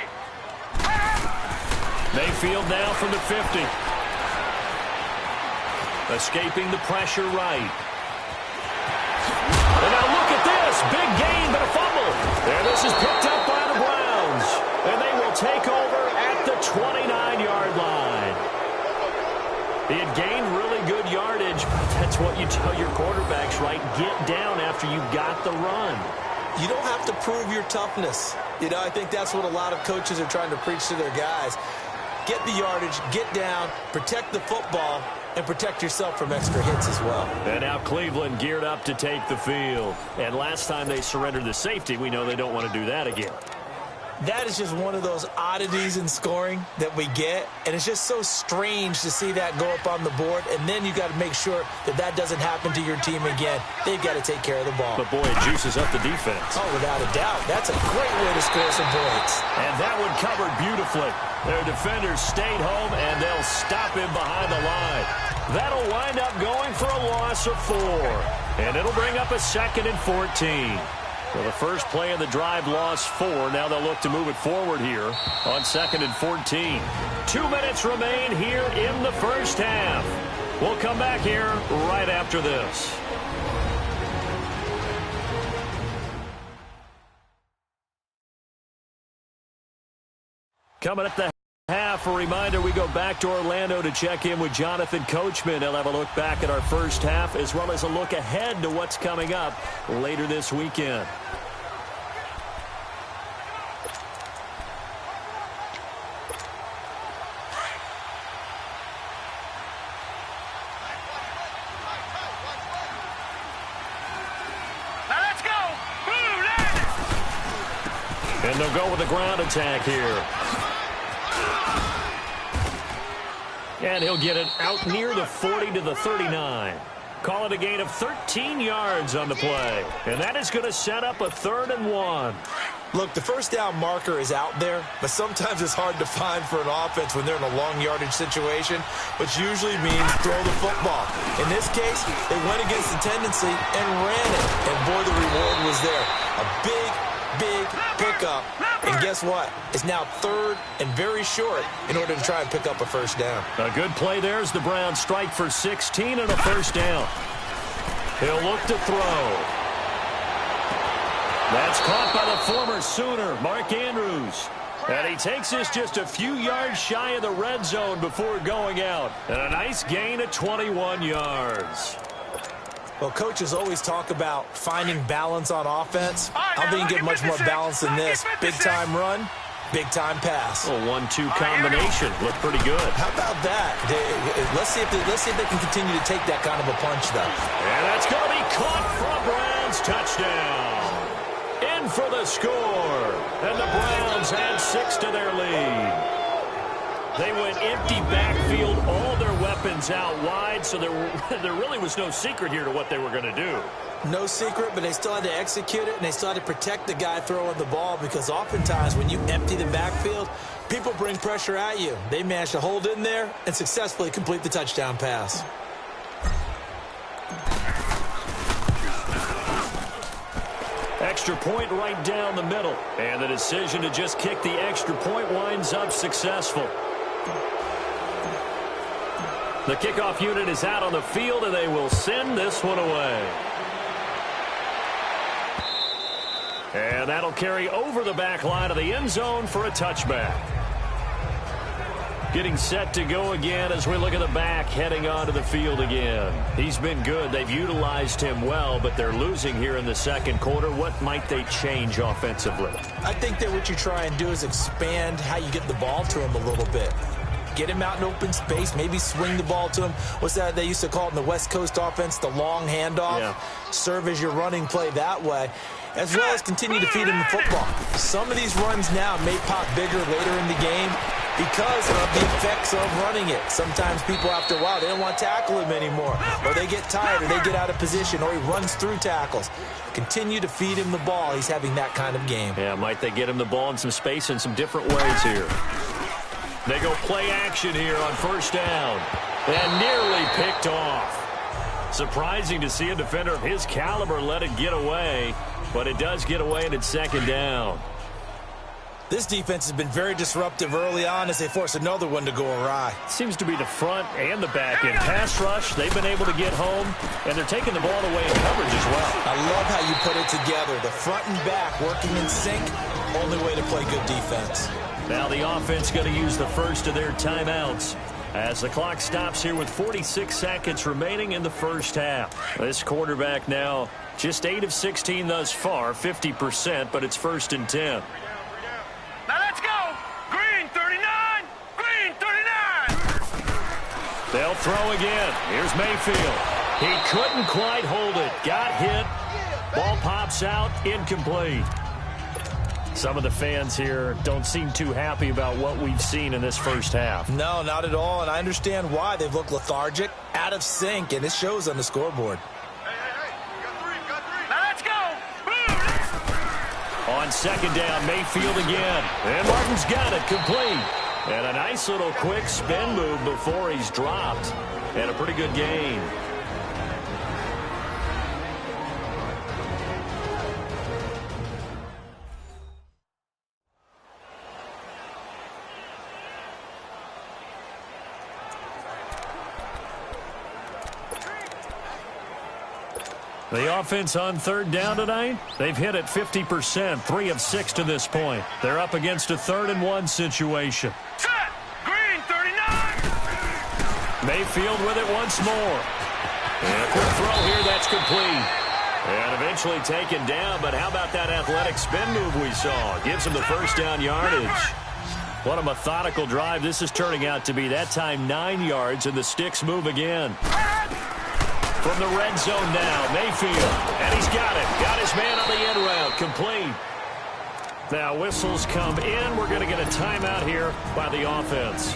Speaker 2: Mayfield now from the 50. Escaping the pressure right. This big gain, but a fumble. And this is picked up by the Browns. And they will take over at the 29-yard line. He had gained really good yardage. That's what you tell your quarterbacks, right? Get down after you got the run.
Speaker 3: You don't have to prove your toughness. You know, I think that's what a lot of coaches are trying to preach to their guys. Get the yardage, get down, protect the football, and protect yourself from extra hits as well.
Speaker 2: And now Cleveland geared up to take the field. And last time they surrendered the safety, we know they don't want to do that again.
Speaker 3: That is just one of those oddities in scoring that we get, and it's just so strange to see that go up on the board, and then you got to make sure that that doesn't happen to your team again. They've got to take care of the ball.
Speaker 2: But, boy, it juices up the defense.
Speaker 3: Oh, without a doubt. That's a great way to score some points.
Speaker 2: And that one covered beautifully. Their defenders stayed home, and they'll stop him behind the line. That'll wind up going for a loss of 4, and it'll bring up a 2nd and 14. So the first play of the drive lost 4. Now they'll look to move it forward here on 2nd and 14. 2 minutes remain here in the first half. We'll come back here right after this. Coming at the half, a reminder, we go back to Orlando to check in with Jonathan Coachman. He'll have a look back at our first half as well as a look ahead to what's coming up later this weekend.
Speaker 4: Now let's go. Blue line.
Speaker 2: And they'll go with the ground attack here. And he'll get it out near the 40 to the 39. Call it a gain of 13 yards on the play. And that is going to set up a 3rd and 1.
Speaker 3: Look, the first down marker is out there, but sometimes it's hard to find for an offense when they're in a long yardage situation, which usually means throw the football. In this case, they went against the tendency and ran it. And boy, the reward was there. A big pickup. And guess what? It's now 3rd and very short in order to try and pick up a first down.
Speaker 2: A good play there as the Browns strike for 16 and a first down. He'll look to throw. That's caught by the former Sooner, Mark Andrews. And he takes this just a few yards shy of the red zone before going out. And a nice gain of 21 yards.
Speaker 3: Well, coaches always talk about finding balance on offense. I don't think you get much more balance than this. Big-time run, big-time pass.
Speaker 2: A 1-2 combination. Looked pretty good.
Speaker 3: How about that? Let's see if they can continue to take that kind of a punch, though.
Speaker 2: And that's going to be caught for a Browns touchdown. In for the score. And the Browns add 6 to their lead. They went empty backfield, all their weapons out wide, so there really was no secret here to what they were going to do.
Speaker 3: No secret, but they still had to execute it, and they still had to protect the guy throwing the ball, because oftentimes when you empty the backfield, people bring pressure at you. They managed to hold in there and successfully complete the touchdown pass.
Speaker 2: Extra point right down the middle. And the decision to just kick the extra point winds up successful. The kickoff unit is out on the field, and they will send this one away. And that'll carry over the back line of the end zone for a touchback. Getting set to go again as we look at the back heading onto the field again. He's been good. They've utilized him well, but they're losing here in the second quarter. What might they change offensively?
Speaker 3: I think that what you try and do is expand how you get the ball to him a little bit. Get him out in open space, maybe swing the ball to him. What's that they used to call it in the West Coast offense, the long handoff? Yeah. Serve as your running play that way, as well as continue to feed him the football. Some of these runs now may pop bigger later in the game because of the effects of running it. Sometimes people, after a while, they don't want to tackle him anymore, or they get tired, or they get out of position, or he runs through tackles. Continue to feed him the ball. He's having that kind of game.
Speaker 2: Yeah, might they get him the ball in some space in some different ways here. They go play action here on first down. And nearly picked off. Surprising to see a defender of his caliber let it get away. But it does get away, and it's second down.
Speaker 3: This defense has been very disruptive early on as they force another one to go awry.
Speaker 2: Seems to be the front and the back end. Pass rush, they've been able to get home, and they're taking the ball away in coverage as well.
Speaker 3: I love how you put it together. The front and back working in sync, only way to play good defense.
Speaker 2: Now the offense going to use the first of their timeouts as the clock stops here with 46 seconds remaining in the first half. This quarterback now just 8 of 16 thus far, 50%, but it's 1st and 10.
Speaker 4: Now let's go. Green 39. Green 39.
Speaker 2: They'll throw again. Here's Mayfield. He couldn't quite hold it. Got hit. Ball pops out. Incomplete. Some of the fans here don't seem too happy about what we've seen in this first half.
Speaker 3: No, not at all, and I understand why. They've looked lethargic, out of sync, and it shows on the scoreboard.
Speaker 4: Now let's go.
Speaker 2: On 2nd down, Mayfield again. And Martin's got it, complete. And a nice little quick spin move before he's dropped. And a pretty good gain. The offense on 3rd down tonight, they've hit it 50%, 3 of 6 to this point. They're up against a 3rd and 1 situation.
Speaker 4: Set. Green 39.
Speaker 2: Mayfield with it once more. And a quick throw here, that's complete. And eventually taken down, but how about that athletic spin move we saw? Gives him the 1st down yardage. What a methodical drive this is turning out to be. That time 9 yards, and the sticks move again. From the red zone now, Mayfield. And he's got it. Got his man on the end route. Complete. Now whistles come in. We're going to get a timeout here by the offense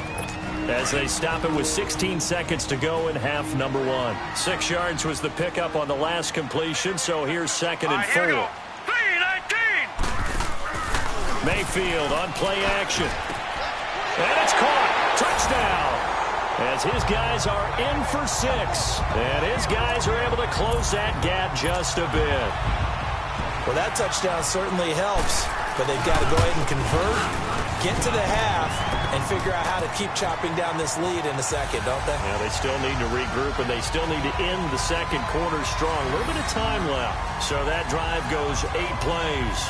Speaker 2: as they stop it with 16 seconds to go in half number 1. 6 yards was the pickup on the last completion, so here's 2nd and 4.
Speaker 4: 3-19.
Speaker 2: Mayfield on play action. And it's caught. Touchdown. As his guys are in for 6. And his guys are able to close that gap just a bit.
Speaker 3: Well, that touchdown certainly helps, but they've got to go ahead and convert, get to the half, and figure out how to keep chopping down this lead in the second, don't they?
Speaker 2: Yeah, they still need to regroup, and they still need to end the second quarter strong. A little bit of time left. So that drive goes 8 plays.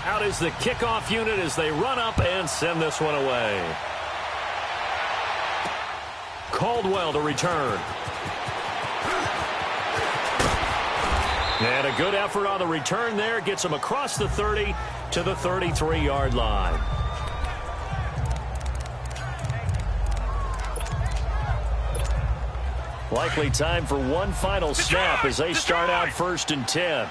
Speaker 2: Out is the kickoff unit as they run up and send this one away. Caldwell to return. And a good effort on the return there. Gets him across the 30 to the 33-yard line. Likely time for one final snap as they start out 1st and 10.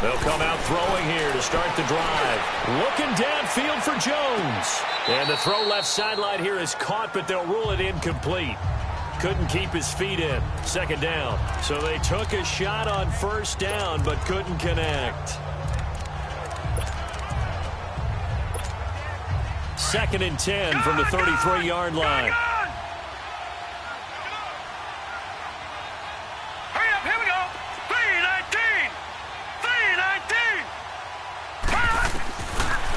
Speaker 2: They'll come out throwing here to start the drive. Looking downfield for Jones. And the throw left sideline here is caught, but they'll rule it incomplete. Couldn't keep his feet in. 2nd down. So they took a shot on 1st down, but couldn't connect. 2nd and 10 from the 33-yard line.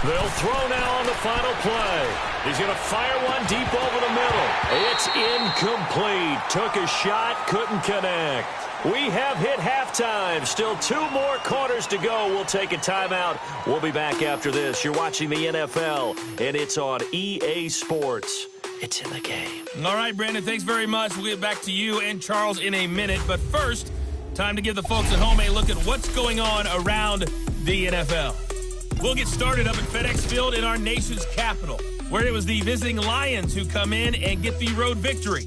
Speaker 2: They'll throw now on the final play. He's going to fire one deep over the middle. It's incomplete. Took a shot, couldn't connect. We have hit halftime. Still 2 more quarters to go. We'll take a timeout. We'll be back after this. You're watching the NFL, and it's on EA Sports. It's in the game.
Speaker 1: All right, Brandon, thanks very much. We'll get back to you and Charles in a minute. But first, time to give the folks at home a look at what's going on around the NFL. We'll get started up at FedEx Field in our nation's capital, where it was the visiting Lions who come in and get the road victory.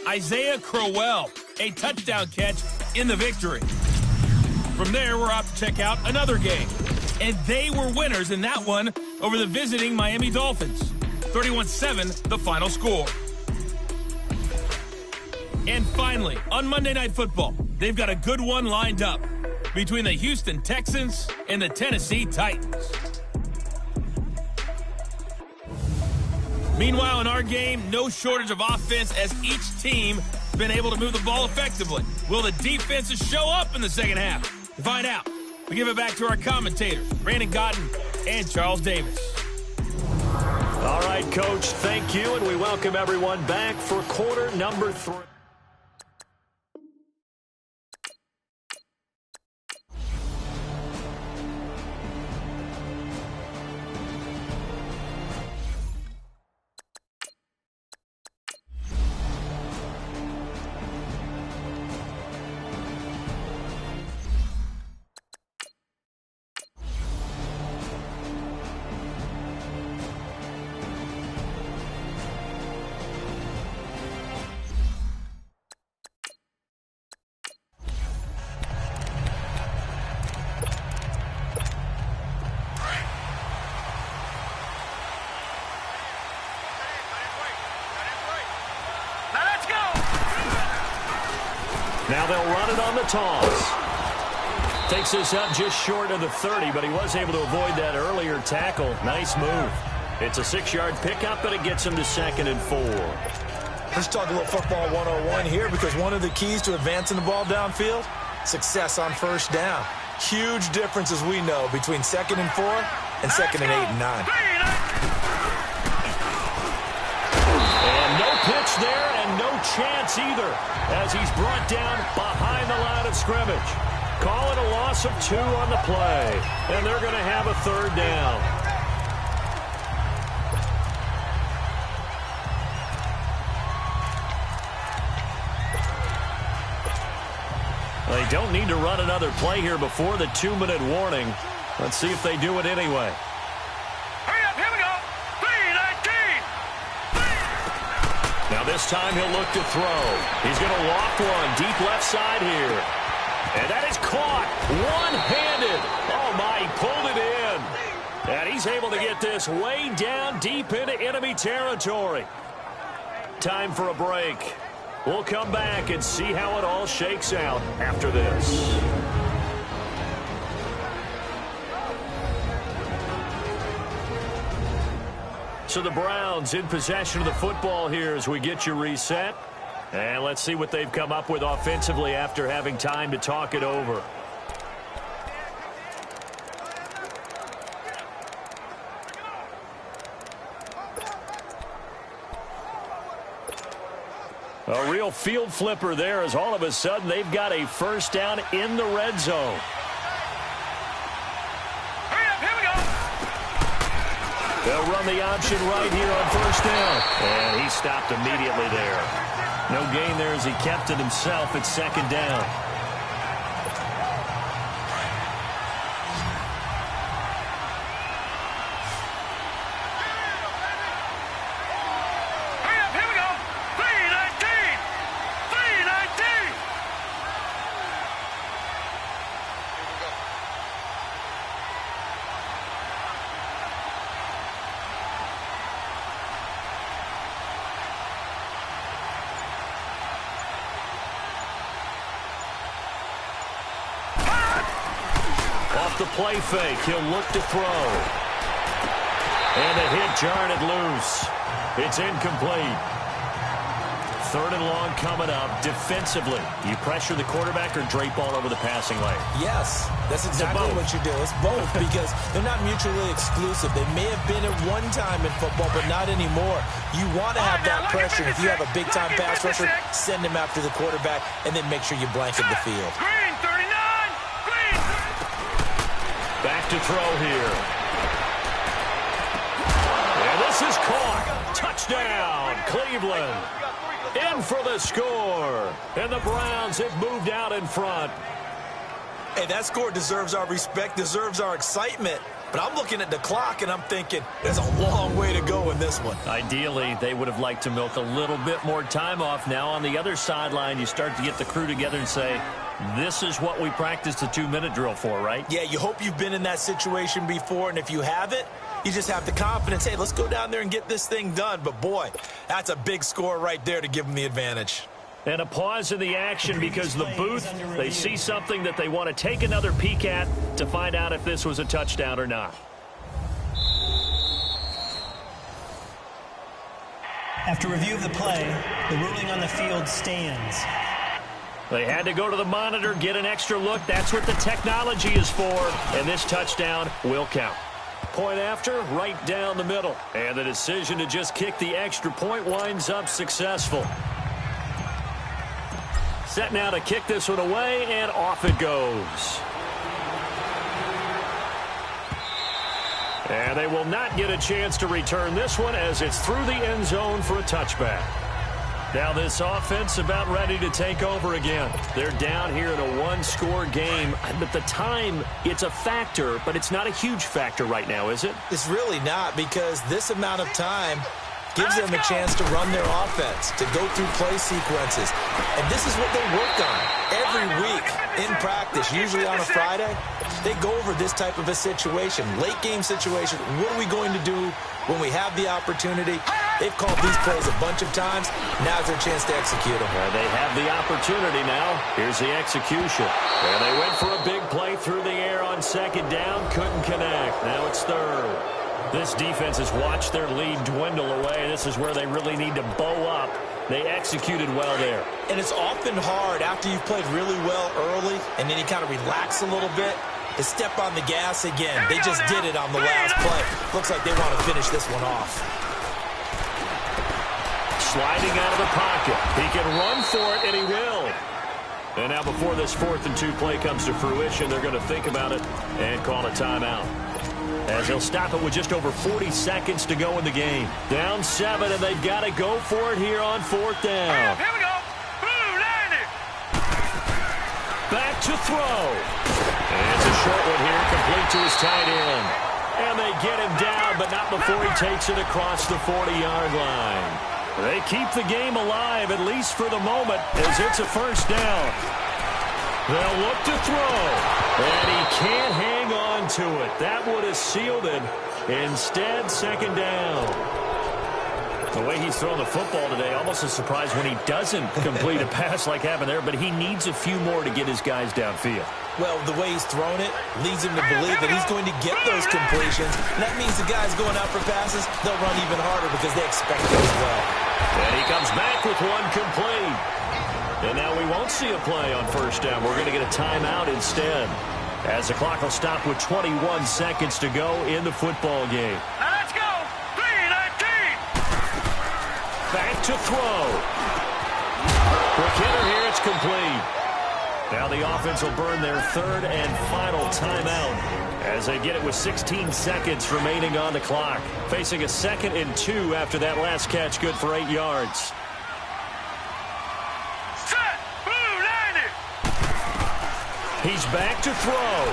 Speaker 1: Isaiah Crowell, a touchdown catch in the victory. From there, we're off to check out another game. And they were winners in that one over the visiting Miami Dolphins. 31-7, the final score. And finally, on Monday Night Football, they've got a good one lined up between the Houston Texans and the Tennessee Titans. Meanwhile, in our game, no shortage of offense as each team has been able to move the ball effectively. Will the defenses show up in the second half? To find out, we give it back to our commentators, Brandon Gotten and Charles Davis.
Speaker 2: All right, Coach, thank you, and we welcome everyone back for quarter number 3. Now they'll run it on the toss. Takes this up just short of the 30, but he was able to avoid that earlier tackle. Nice move. It's a 6-yard pickup, but it gets him to 2nd and 4.
Speaker 3: Let's talk a little football 101 here, because one of the keys to advancing the ball downfield, success on first down. Huge difference, as we know, between 2nd and 4 and 2nd and 8 and 9.
Speaker 2: And no pitch there and no chance either, as he's brought down behind the line of scrimmage. Call it a loss of 2 on the play, and they're going to have a 3rd down. They don't need to run another play here before the 2-minute warning. Let's see if they do it anyway.
Speaker 4: Hurry up, here we go. 3-19.
Speaker 2: Now this time he'll look to throw. He's going to loft one deep left side here. And that is caught one-handed. Oh, my, he pulled it in. And he's able to get this way down deep into enemy territory. Time for a break. We'll come back and see how it all shakes out after this. So the Browns in possession of the football here as we get you reset. And let's see what they've come up with offensively after having time to talk it over. A real field flipper there, as all of a sudden they've got a first down in the red zone.
Speaker 4: Hurry up, here we go.
Speaker 2: They'll run the option right here on first down. And he stopped immediately there. No gain there as he kept it himself at 2nd down.
Speaker 4: Hurry up, here we go. 3-19. 3-19.
Speaker 2: Off the play fake, he'll look to throw. And the hit jarred it loose. It's incomplete. 3rd and long coming up. Defensively, you pressure the quarterback or drape all over the passing lane?
Speaker 3: Yes, that's exactly what you do. It's both, because they're not mutually exclusive. They may have been at one time in football, but not anymore. You want to have that pressure. If you have a big-time pass rusher, send him after the quarterback, and then make sure you blanket the field.
Speaker 4: Green 39. Green.
Speaker 2: Back to throw here. And this is caught. Touchdown, Cleveland. In for the score. And the Browns have moved out in front.
Speaker 3: Hey, that score deserves our respect, deserves our excitement. But I'm looking at the clock, and I'm thinking there's a long way to go in this one.
Speaker 2: Ideally, they would have liked to milk a little bit more time off. Now on the other sideline, you start to get the crew together and say, this is what we practiced the 2-minute drill for, right?
Speaker 3: Yeah, you hope you've been in that situation before, and if you haven't, you just have the confidence, hey, let's go down there and get this thing done. But, boy, that's a big score right there to give them the advantage.
Speaker 2: And a pause in the action because the booth, they see something that they want to take another peek at to find out if this was a touchdown or not.
Speaker 5: After review of the play, the ruling on the field stands.
Speaker 2: They had to go to the monitor, get an extra look. That's what the technology is for. And this touchdown will count. Point after, right down the middle. And the decision to just kick the extra point winds up successful. Set now to kick this one away, and off it goes. And they will not get a chance to return this one as it's through the end zone for a touchback. Now this offense about ready to take over again. They're down here in a one-score game. At the time, it's a factor, but it's not a huge factor right now, is it?
Speaker 3: It's really not, because this amount of time gives them a chance to run their offense, to go through play sequences. And this is what they work on every week in practice, usually on a Friday. They go over this type of a situation, late game situation. What are we going to do when we have the opportunity? They've called these plays a bunch of times. Now's their chance to execute them.
Speaker 2: They have the opportunity now. Here's the execution. And they went for a big play through the air on second down. Couldn't connect. Now it's third. This defense has watched their lead dwindle away. This is where they really need to bow up. They executed well there.
Speaker 3: And it's often hard after you've played really well early and then you kind of relax a little bit to step on the gas again. They just did it on the last play. Looks like they want to finish this one off.
Speaker 2: Sliding out of the pocket. He can run for it, and he will. And now before this 4th and 2 play comes to fruition, they're going to think about it and call a timeout, as they'll stop it with just over 40 seconds to go in the game. Down 7, and they've got to go for it here on 4th down.
Speaker 4: Here we go. Blue, landed.
Speaker 2: Back to throw. And it's a short one here, complete to his tight end. And they get him down, but not before he takes it across the 40-yard line. They keep the game alive, at least for the moment, as it's a first down. They'll look to throw, and he can't hang on to it. That would have sealed it. Instead, second down. The way he's throwing the football today, almost a surprise when he doesn't complete a pass like happened there, but he needs a few more to get his guys downfield.
Speaker 3: Well, the way he's thrown it leads him to believe that he's going to get those completions. And that means the guys going out for passes, they'll run even harder because they expect it as well.
Speaker 2: And he comes back with one complete. And now we won't see a play on first down. We're going to get a timeout instead, as the clock will stop with 21 seconds to go in the football game.
Speaker 4: Now let's go. 3:19.
Speaker 2: Back to throw. Quick hitter here, it's complete. Now the offense will burn their 3rd and final timeout as they get it with 16 seconds remaining on the clock. Facing a 2nd and 2 after that last catch, good for 8 yards.
Speaker 4: Set. Blue, landed.
Speaker 2: He's back to throw.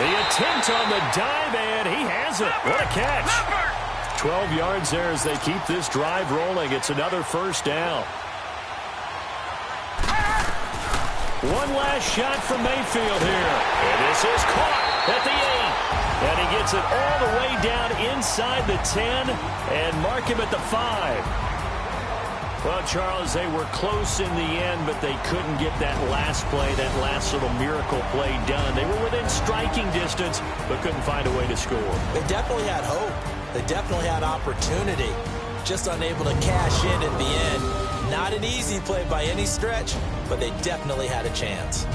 Speaker 2: The attempt on the dive, and he has it. What a catch. 12 yards there as they keep this drive rolling. It's another first down. One last shot from Mayfield here. And this is caught at the 8. And he gets it all the way down inside the 10 and mark him at the 5. Well, Charles, they were close in the end, but they couldn't get that last play, that last little miracle play done. They were within striking distance, but couldn't find a way to score.
Speaker 3: They definitely had hope. They definitely had opportunity. Just unable to cash in at the end. Not an easy play by any stretch, but they definitely had a chance.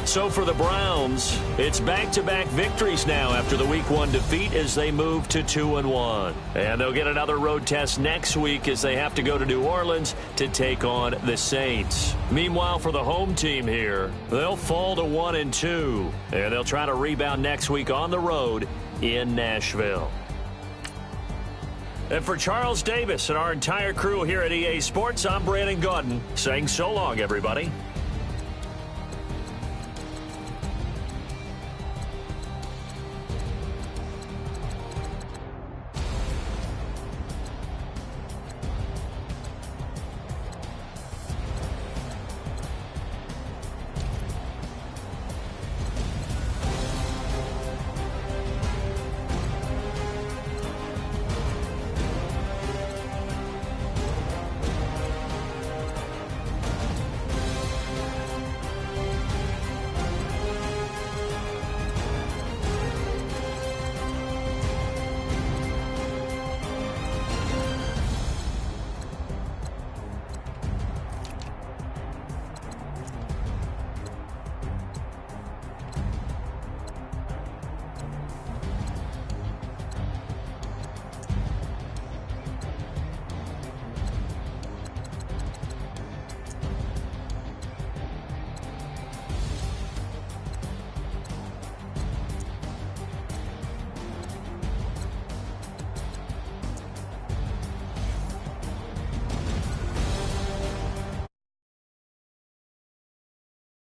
Speaker 2: So for the Browns, it's back-to-back victories now after the Week 1 defeat as they move to 2-1. And they'll get another road test next week as they have to go to New Orleans to take on the Saints. Meanwhile, for the home team here, they'll fall to 1-2. And they'll try to rebound next week on the road in Nashville. And for Charles Davis and our entire crew here at EA Sports, I'm Brandon Gaudin saying so long, everybody.